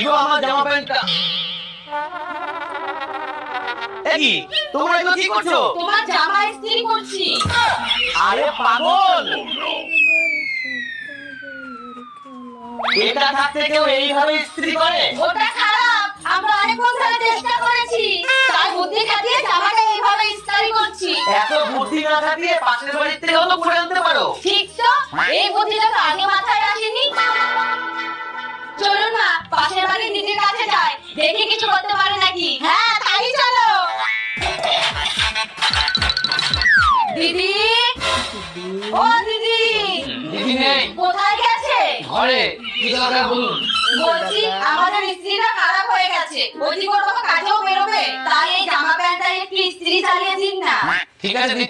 দিগো আমার জামা প্যান্টটা। এই তোমরা এগুলো কি করছো? তোমার জামা ইস্ত্রি করছি। আরে পাগল, এটা থাকতে কেউ এইভাবে ইস্ত্রি করে? ওটা খারাপ, আমরা অনেকক্ষণ ধরে চেষ্টা করেছি, তাই বুদ্ধি খাটিয়ে জামাটা এইভাবে ইস্ত্রি করছি। এত বুদ্ধি না থাকলে পাশের বাড়ির থেকে হলো করে আনতে পারো। ঠিক তো, এই বুদ্ধিটা তো আগে মাথায় আসেনি। চলুন না পাশের বাড়ির দিদির কাছে যাই, দেখি কিছু করতে পারে নাকি। হ্যাঁ তাই চলো। দিদি, ও দিদি। দিদি নেই, কোথায় গেছে? ঘরে। কি দরকার বলুন? বলছি আমাদের ইস্ত্রিটা খারাপ হয়ে গেছে, ওই কোনো কাজেও বেরোবে, তাই এই জামা প্যান্টটা একটু ইস্ত্রি চালিয়ে দিন না। ঠিক আছে দিচ্ছি।